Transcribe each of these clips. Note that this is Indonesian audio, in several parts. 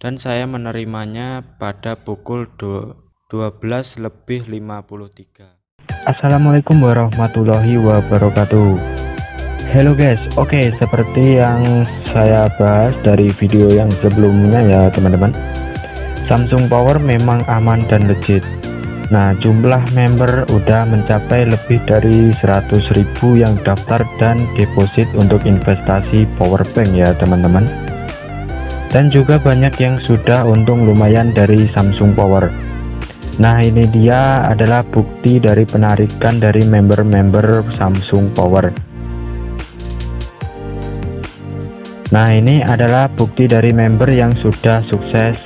dan saya menerimanya pada pukul 12:53. Assalamualaikum warahmatullahi wabarakatuh. Hello guys, oke, seperti yang saya bahas dari video yang sebelumnya ya teman-teman, Samsung Power memang aman dan legit. Nah, jumlah member udah mencapai lebih dari 100.000 yang daftar dan deposit untuk investasi powerbank ya teman-teman. Dan juga banyak yang sudah untung lumayan dari Samsung Power. Nah, ini dia adalah bukti dari penarikan dari member-member Samsung Power. Nah, ini adalah bukti dari member yang sudah sukses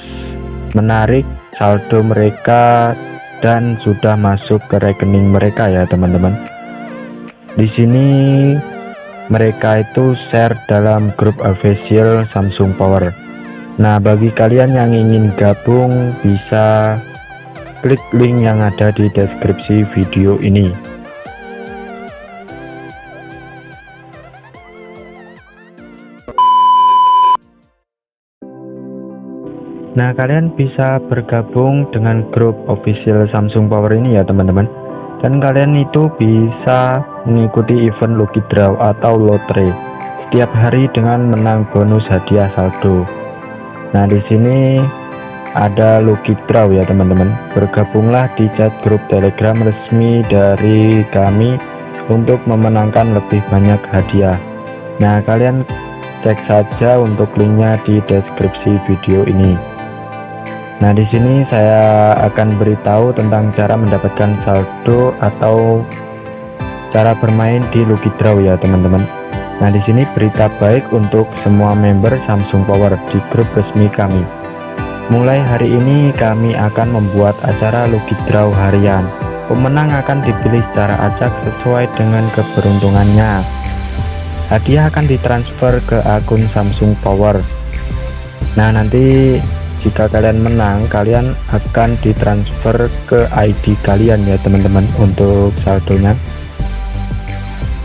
menarik saldo mereka dan sudah masuk ke rekening mereka ya teman-teman. Di sini mereka itu share dalam grup official Samsung Power. Nah, bagi kalian yang ingin gabung bisa klik link yang ada di deskripsi video ini. Nah, kalian bisa bergabung dengan grup official Samsung Power ini ya teman-teman. Dan kalian itu bisa mengikuti event lucky draw atau lotre setiap hari dengan menang bonus hadiah saldo. Nah, di sini ada lucky draw ya teman-teman. Bergabunglah di chat grup Telegram resmi dari kami untuk memenangkan lebih banyak hadiah. Nah, kalian cek saja untuk linknya di deskripsi video ini. Nah, di sini saya akan beritahu tentang cara mendapatkan saldo atau cara bermain di lucky draw ya teman-teman. Nah, di sini berita baik untuk semua member Samsung Power di grup resmi kami. Mulai hari ini kami akan membuat acara lucky draw harian. Pemenang akan dipilih secara acak sesuai dengan keberuntungannya. Hadiah akan ditransfer ke akun Samsung Power. Nah, nanti jika kalian menang, kalian akan ditransfer ke ID kalian ya teman-teman untuk saldonya.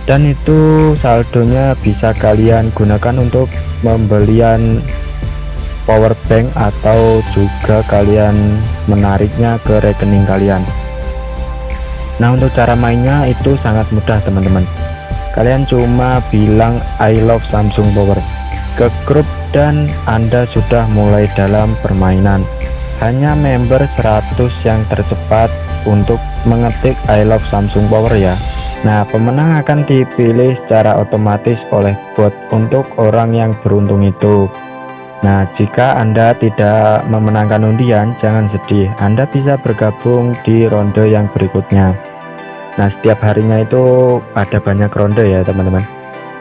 Dan itu saldonya bisa kalian gunakan untuk pembelian power bank atau juga kalian menariknya ke rekening kalian. Nah, untuk cara mainnya itu sangat mudah teman-teman. Kalian cuma bilang I love Samsung Power ke grup dan Anda sudah mulai dalam permainan. Hanya member 100 yang tercepat untuk mengetik I love Samsung Power ya. Nah, pemenang akan dipilih secara otomatis oleh bot untuk orang yang beruntung itu. Nah, jika Anda tidak memenangkan undian, jangan sedih. Anda bisa bergabung di ronde yang berikutnya. Nah, setiap harinya itu ada banyak ronde ya teman-teman.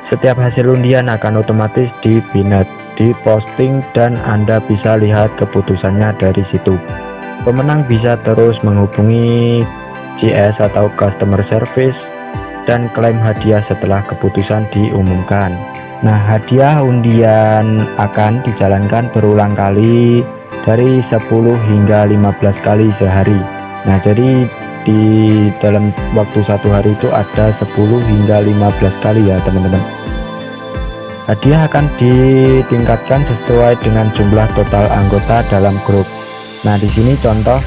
Setiap hasil undian akan otomatis dipinet, diposting, dan Anda bisa lihat keputusannya dari situ. Pemenang bisa terus menghubungi CS atau customer service dan klaim hadiah setelah keputusan diumumkan. Nah, hadiah undian akan dijalankan berulang kali dari 10 hingga 15 kali sehari. Nah, jadi di dalam waktu satu hari itu ada 10 hingga 15 kali ya teman-teman. Hadiah akan ditingkatkan sesuai dengan jumlah total anggota dalam grup. Nah, di sini contoh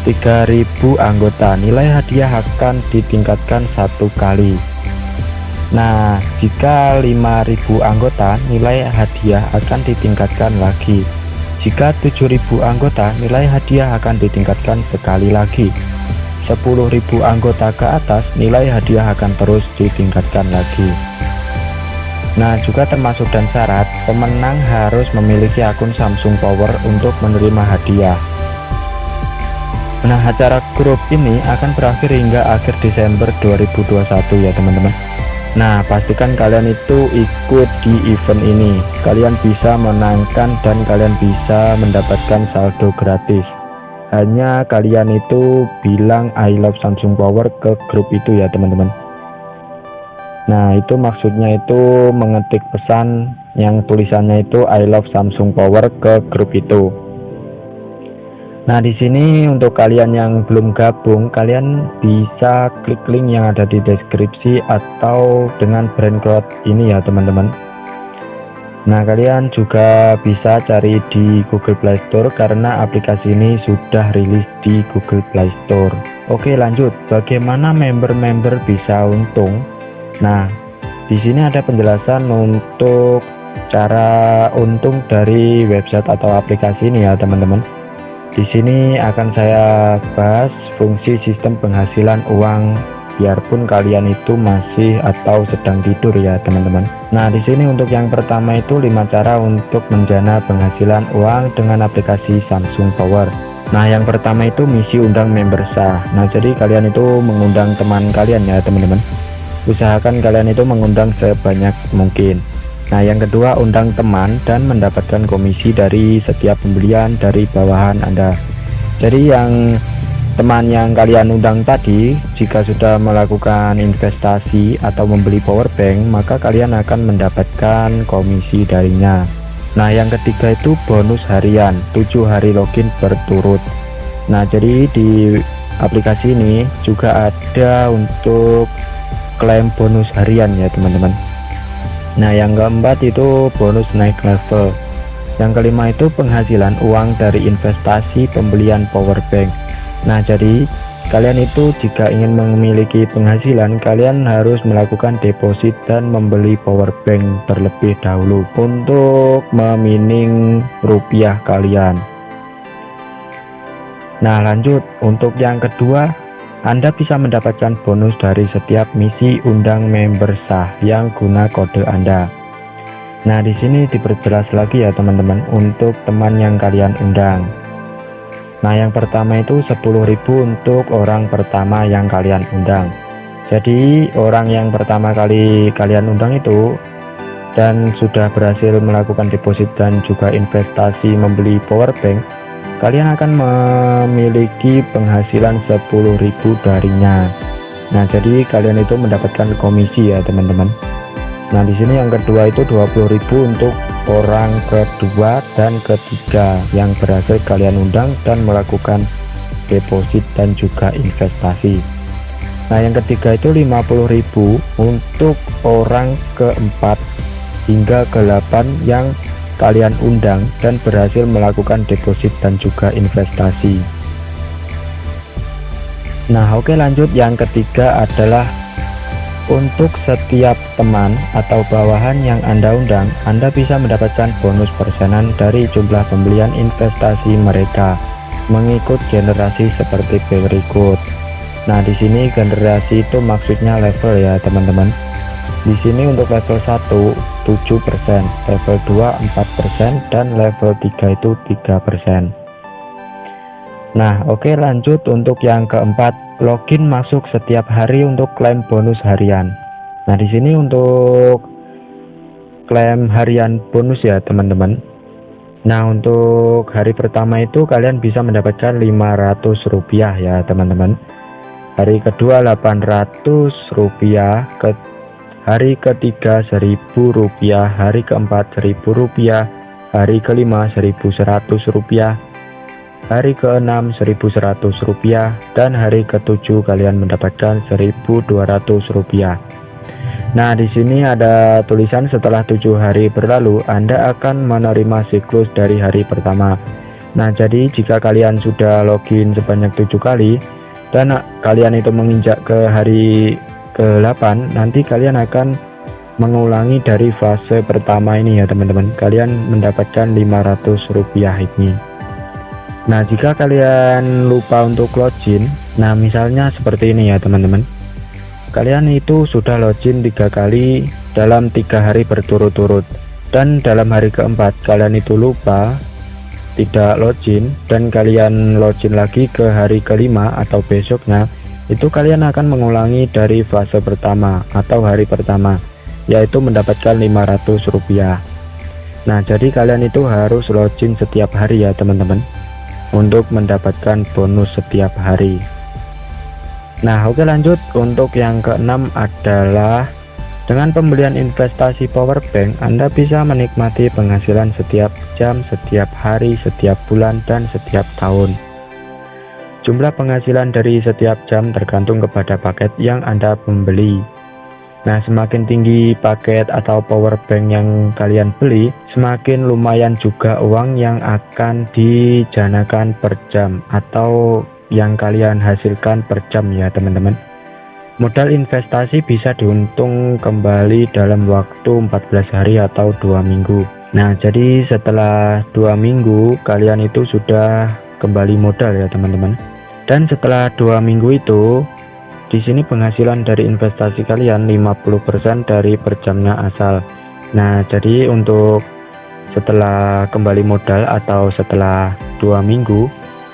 3.000 anggota, nilai hadiah akan ditingkatkan satu kali. Nah, jika 5.000 anggota, nilai hadiah akan ditingkatkan lagi. Jika 7.000 anggota, nilai hadiah akan ditingkatkan sekali lagi. 10.000 anggota ke atas, nilai hadiah akan terus ditingkatkan lagi. Nah, juga termasuk dan syarat pemenang harus memiliki akun Samsung Power untuk menerima hadiah. Nah, acara grup ini akan berakhir hingga akhir Desember 2021 ya teman-teman. Nah, pastikan kalian itu ikut di event ini. Kalian bisa menangkan dan kalian bisa mendapatkan saldo gratis. Hanya kalian itu bilang I love Samsung Power ke grup itu ya teman-teman. Nah, itu maksudnya itu mengetik pesan yang tulisannya itu I love Samsung Power ke grup itu. Nah, di sini untuk kalian yang belum gabung, kalian bisa klik link yang ada di deskripsi atau dengan brand code ini ya teman-teman. Nah, kalian juga bisa cari di Google Play Store karena aplikasi ini sudah rilis di Google Play Store. Oke, lanjut. Bagaimana member-member bisa untung? Nah, di sini ada penjelasan untuk cara untung dari website atau aplikasi ini ya, teman-teman. Di sini akan saya bahas fungsi sistem penghasilan uang biarpun kalian itu masih atau sedang tidur ya, teman-teman. Nah, di sini untuk yang pertama itu 5 cara untuk menjana penghasilan uang dengan aplikasi Samsung Power. Nah, yang pertama itu misi undang member sah. Nah, jadi kalian itu mengundang teman kalian ya, teman-teman. Usahakan kalian itu mengundang sebanyak mungkin. Nah, yang kedua, undang teman dan mendapatkan komisi dari setiap pembelian dari bawahan Anda. Jadi yang teman yang kalian undang tadi, jika sudah melakukan investasi atau membeli power bank, maka kalian akan mendapatkan komisi darinya. Nah, yang ketiga itu bonus harian 7 hari login berturut. Nah, jadi di aplikasi ini juga ada untuk klaim bonus harian ya, teman-teman. Nah, yang keempat itu bonus naik level. Yang kelima itu penghasilan uang dari investasi pembelian power bank. Nah, jadi kalian itu jika ingin memiliki penghasilan, kalian harus melakukan deposit dan membeli power bank terlebih dahulu untuk memining rupiah kalian. Nah, lanjut untuk yang kedua, Anda bisa mendapatkan bonus dari setiap misi undang member sah yang guna kode Anda. Nah, di sini diperjelas lagi ya, teman-teman, untuk teman yang kalian undang. Nah, yang pertama itu 10.000 untuk orang pertama yang kalian undang. Jadi orang yang pertama kali kalian undang itu dan sudah berhasil melakukan deposit dan juga investasi membeli power bank, kalian akan memiliki penghasilan 10.000 darinya. Nah, jadi kalian itu mendapatkan komisi ya, teman-teman. Nah, di sini yang kedua itu 20.000 untuk orang kedua dan ketiga yang berhasil kalian undang dan melakukan deposit dan juga investasi. Nah, yang ketiga itu 50.000 untuk orang keempat hingga ke-8 yang kalian undang dan berhasil melakukan deposit dan juga investasi. Nah, oke, lanjut. Yang ketiga adalah untuk setiap teman atau bawahan yang Anda undang, Anda bisa mendapatkan bonus persenan dari jumlah pembelian investasi mereka mengikut generasi seperti berikut. Nah, di sini generasi itu maksudnya level ya, teman-teman. Di sini untuk level 1 7%, level 2 4%, dan level 3 itu 3%. Nah, oke, lanjut untuk yang keempat, login masuk setiap hari untuk klaim bonus harian. Nah, di sini untuk klaim harian bonus ya, teman-teman. Nah, untuk hari pertama itu kalian bisa mendapatkan 500 rupiah ya, teman-teman. Hari kedua 800 rupiah, hari ketiga 1000 rupiah, hari keempat 1000 rupiah, hari kelima 1100 rupiah, hari ke-6 1100 rupiah, dan hari ke-7 kalian mendapatkan 1200 rupiah. Nah, di sini ada tulisan setelah 7 hari berlalu Anda akan menerima siklus dari hari pertama. Nah, jadi jika kalian sudah login sebanyak 7 kali dan kalian itu menginjak ke hari ke-8, nanti kalian akan mengulangi dari fase pertama ini ya, teman-teman. Kalian mendapatkan 500 rupiah ini. Nah, jika kalian lupa untuk login, nah misalnya seperti ini ya, teman-teman. Kalian itu sudah login 3 kali dalam 3 hari berturut-turut, dan dalam hari keempat kalian itu lupa tidak login dan kalian login lagi ke hari kelima atau besoknya, itu kalian akan mengulangi dari fase pertama atau hari pertama, yaitu mendapatkan 500 rupiah. Nah, jadi kalian itu harus login setiap hari ya, teman-teman, untuk mendapatkan bonus setiap hari. Nah, oke, lanjut. Untuk yang keenam adalah dengan pembelian investasi power bank, Anda bisa menikmati penghasilan setiap jam, setiap hari, setiap bulan, dan setiap tahun. Jumlah penghasilan dari setiap jam tergantung kepada paket yang Anda membeli. Nah, semakin tinggi paket atau power bank yang kalian beli, semakin lumayan juga uang yang akan dijanakan per jam atau yang kalian hasilkan per jam ya teman-teman. Modal investasi bisa diuntung kembali dalam waktu 14 hari atau 2 minggu. Nah, jadi setelah 2 minggu kalian itu sudah kembali modal ya teman-teman. Dan setelah 2 minggu itu, di sini penghasilan dari investasi kalian 50% dari per jamnya asal. Nah, jadi untuk setelah kembali modal atau setelah 2 minggu,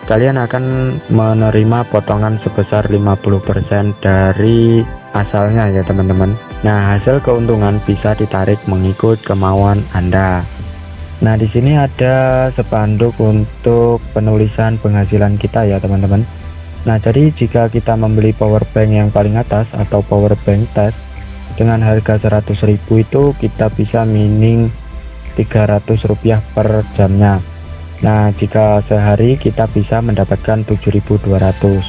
kalian akan menerima potongan sebesar 50% dari asalnya ya teman-teman. Nah, hasil keuntungan bisa ditarik mengikut kemauan Anda. Nah, di sini ada spanduk untuk penulisan penghasilan kita ya teman-teman. Nah, jadi jika kita membeli power bank yang paling atas atau power bank test dengan harga 100.000 itu kita bisa mining 300 rupiah per jamnya. Nah, jika sehari kita bisa mendapatkan 7.200.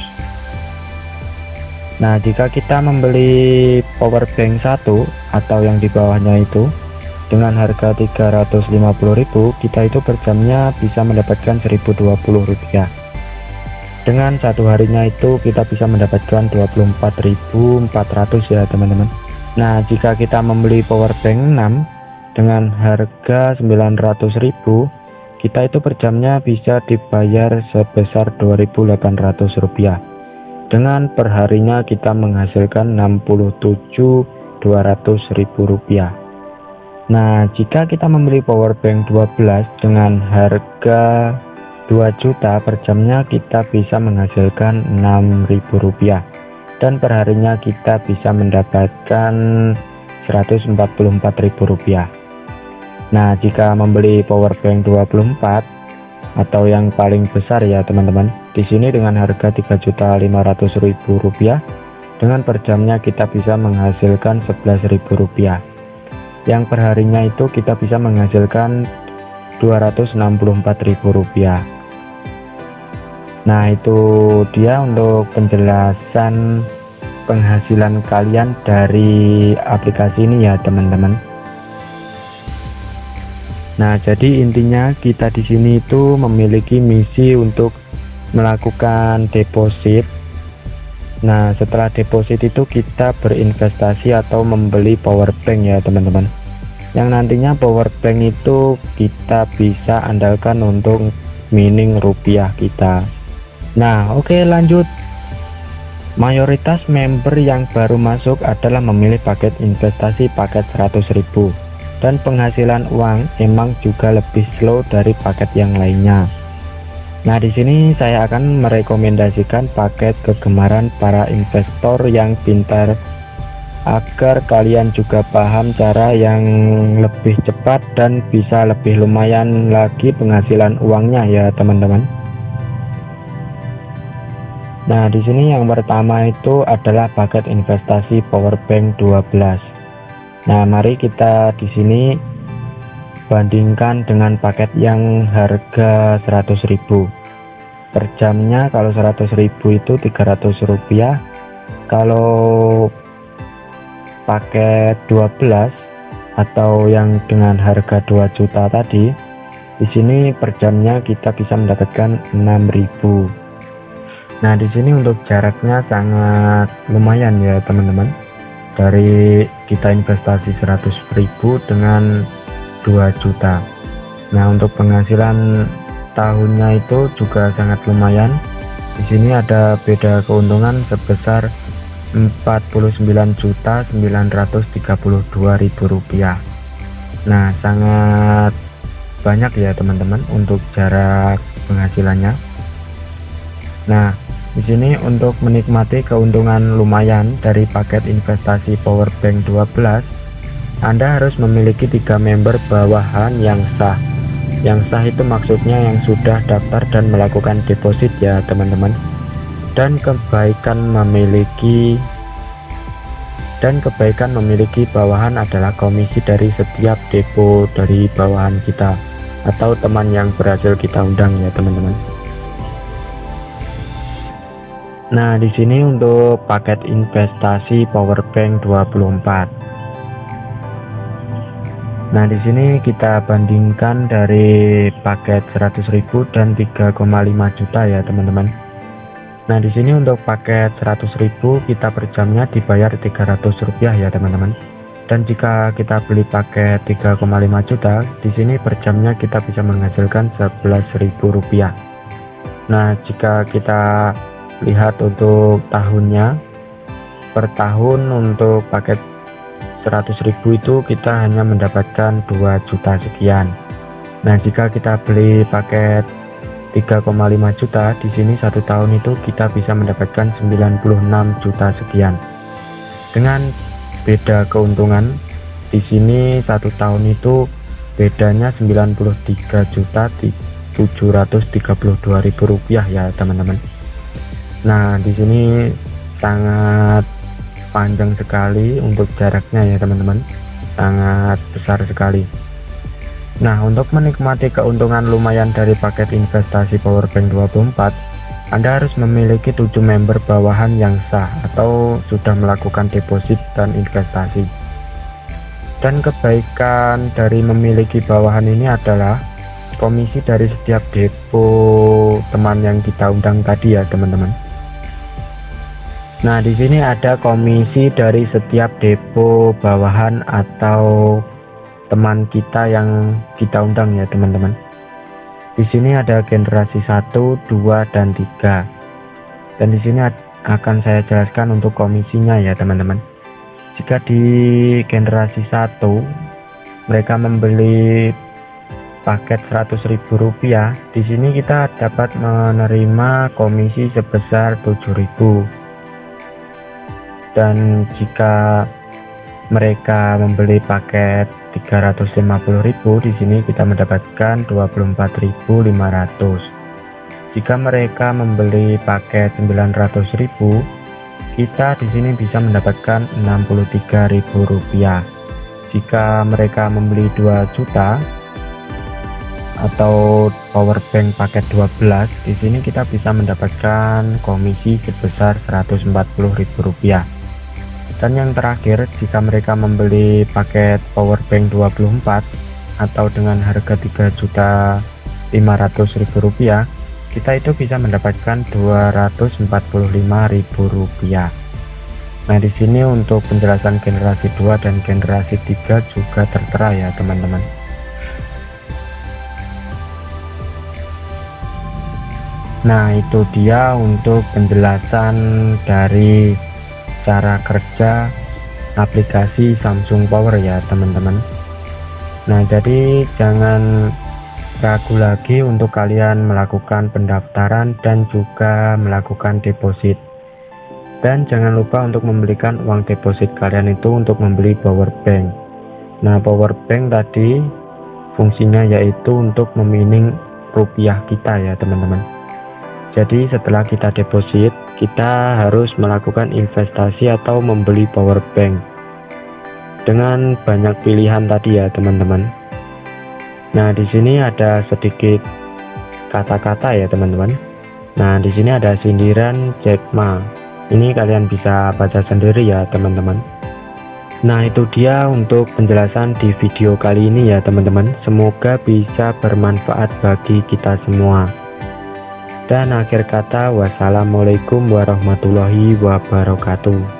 Nah, jika kita membeli power bank 1 atau yang di bawahnya itu dengan harga 350.000, kita itu per jamnya bisa mendapatkan 1.020 rupiah. Dengan satu harinya itu kita bisa mendapatkan 24.400 ya teman-teman. Nah, jika kita membeli power bank 6 dengan harga 900.000, kita itu per jamnya bisa dibayar sebesar 2.800 rupiah. Dengan perharinya kita menghasilkan 67.200.000 rupiah. Nah, jika kita membeli power bank 12 dengan harga 2 juta per jamnya, kita bisa menghasilkan 6.000 rupiah. Dan perharinya kita bisa mendapatkan 144.000 rupiah. Nah, jika membeli power bank 24 atau yang paling besar ya teman-teman, di sini dengan harga 3.500.000 rupiah, dengan per jamnya kita bisa menghasilkan 11.000 rupiah. Yang perharinya itu kita bisa menghasilkan 264.000 rupiah. Nah, itu dia untuk penjelasan penghasilan kalian dari aplikasi ini ya teman-teman. Nah, jadi intinya kita di sini itu memiliki misi untuk melakukan deposit. Nah, setelah deposit itu kita berinvestasi atau membeli power bank ya teman-teman. Yang nantinya power bank itu kita bisa andalkan untuk mining rupiah kita. Nah, oke, lanjut. Mayoritas member yang baru masuk adalah memilih paket investasi paket 100.000, dan penghasilan uang emang juga lebih slow dari paket yang lainnya. Nah, di sini saya akan merekomendasikan paket kegemaran para investor yang pintar agar kalian juga paham cara yang lebih cepat dan bisa lebih lumayan lagi penghasilan uangnya ya teman-teman. Nah, di sini yang pertama itu adalah paket investasi power bank 12. Nah, mari kita di sini bandingkan dengan paket yang harga 100.000 per jamnya. Kalau 100.000 itu 300 rupiah. Kalau paket 12 atau yang dengan harga 2 juta tadi, di sini per jamnya kita bisa mendapatkan 6.000. Nah, di sini untuk jaraknya sangat lumayan ya teman-teman. Dari kita investasi 100.000 dengan 2 juta. Nah, untuk penghasilan tahunnya itu juga sangat lumayan. Di sini ada beda keuntungan sebesar 49.932.000 rupiah. Nah, sangat banyak ya teman-teman untuk jarak penghasilannya. Nah, di sini untuk menikmati keuntungan lumayan dari paket investasi power bank 12, Anda harus memiliki 3 member bawahan yang sah. Yang sah itu maksudnya yang sudah daftar dan melakukan deposit ya teman-teman. Dan kebaikan memiliki bawahan adalah komisi dari setiap depo dari bawahan kita atau teman yang berhasil kita undang ya teman-teman. Nah, di sini untuk paket investasi powerbank 24. Nah, di sini kita bandingkan dari paket 100.000 dan 3,5 juta ya, teman-teman. Nah, di sini untuk paket 100.000 kita per jamnya dibayar Rp300 ya, teman-teman. Dan jika kita beli paket 3,5 juta, di sini per jamnya kita bisa menghasilkan Rp11.000. Nah, jika kita lihat untuk tahunnya, per tahun untuk paket 100.000 itu kita hanya mendapatkan 2 juta sekian. Nah, jika kita beli paket 3,5 juta, di sini 1 tahun itu kita bisa mendapatkan 96 juta sekian. Dengan beda keuntungan, di sini 1 tahun itu bedanya Rp93.732.000 ya, teman-teman. Nah, di sini sangat panjang sekali untuk jaraknya ya, teman-teman, sangat besar sekali. Nah, untuk menikmati keuntungan lumayan dari paket investasi powerbank 24, Anda harus memiliki 7 member bawahan yang sah atau sudah melakukan deposit dan investasi. Dan kebaikan dari memiliki bawahan ini adalah komisi dari setiap depo teman yang kita undang tadi ya, teman-teman. Nah, di sini ada komisi dari setiap depo bawahan atau teman kita yang kita undang ya, teman-teman. Di sini ada generasi 1, 2, dan 3. Dan di sini akan saya jelaskan untuk komisinya ya, teman-teman. Jika di generasi 1 mereka membeli paket Rp100.000, di sini kita dapat menerima komisi sebesar Rp7.000. Dan jika mereka membeli paket Rp350.000, di sini kita mendapatkan Rp24.500. Jika mereka membeli paket Rp900.000, kita di sini bisa mendapatkan Rp63.000. Jika mereka membeli 2 juta atau powerbank paket 12, di sini kita bisa mendapatkan komisi sebesar Rp140.000. Dan yang terakhir, jika mereka membeli paket powerbank 24 atau dengan harga Rp3.500.000, kita itu bisa mendapatkan Rp245.000. Nah, di sini untuk penjelasan generasi 2 dan generasi 3 juga tertera ya, teman-teman. Nah, itu dia untuk penjelasan dari cara kerja aplikasi Samsung Power ya, teman-teman. Nah, jadi jangan ragu lagi untuk kalian melakukan pendaftaran dan juga melakukan deposit. Dan jangan lupa untuk memberikan uang deposit kalian itu untuk membeli power bank. Nah, power bank tadi fungsinya yaitu untuk memining rupiah kita ya, teman-teman. Jadi setelah kita deposit, kita harus melakukan investasi atau membeli power bank dengan banyak pilihan tadi ya, teman-teman. Nah, di sini ada sedikit kata-kata ya, teman-teman. Nah, di sini ada sindiran Jack Ma. Ini kalian bisa baca sendiri ya, teman-teman. Nah, itu dia untuk penjelasan di video kali ini ya, teman-teman. Semoga bisa bermanfaat bagi kita semua. Dan akhir kata, wassalamualaikum warahmatullahi wabarakatuh.